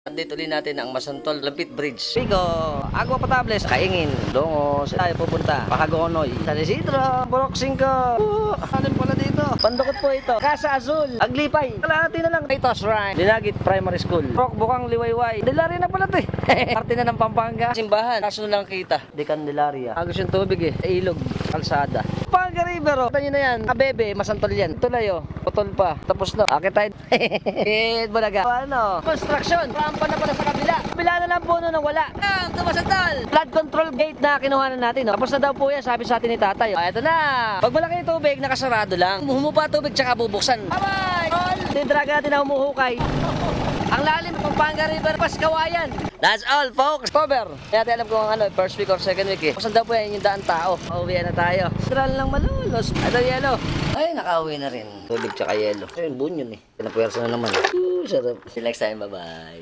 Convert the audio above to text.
Andito ulit natin ang Masantol Lapit Bridge. Pico, Agua Potables, Kaingin, Dongos, tayo pupunta. Pakagonoy, San Isidro, Burok 5. Alin pala dito? Pandukot po ito. Casa Azul, Aglipay. Kalahati na lang. Itos Shrine, Dinagit Primary School. Rock Bukang Liwayway. Dilari na pala ito eh. Parte na ng Pampanga. Simbahan, kaso lang kita. Di Candelaria. Agos yung tubig eh. Ilog, kalsada. Pampanga River, kita nyo na yan. Kabebe, Masantol yan. Tuloy oh, putol pa. Tapos na. Akit tayo. Hit mo naga. Ano? Construction. Rampa na pala sa kabila. Kabila na lang po na wala. Ito Masantol. Flood control gate na kinuha na natin. Oh. Tapos na daw po yan, sabi sa atin ni tatay. Ito na. Pag malaki yung tubig, nakasarado lang. Humupa tubig tsaka bubuksan. Bye-bye! All. Tindraga natin na humuhukay. Ang lalim, Pampanga River, Paskawayan. That's all, folks. Cover. Kaya natin alam kung ano, first week or second week eh. Kung daw po yan yung daan tao. Pauwihan na tayo. Sentral lang malulos. Ito yelo. Ay, nakauwi na rin. Tubig tsaka yelo. Ayun, bunyon eh. Pinapuwersa na naman. Sarap. See you next time. Bye-bye.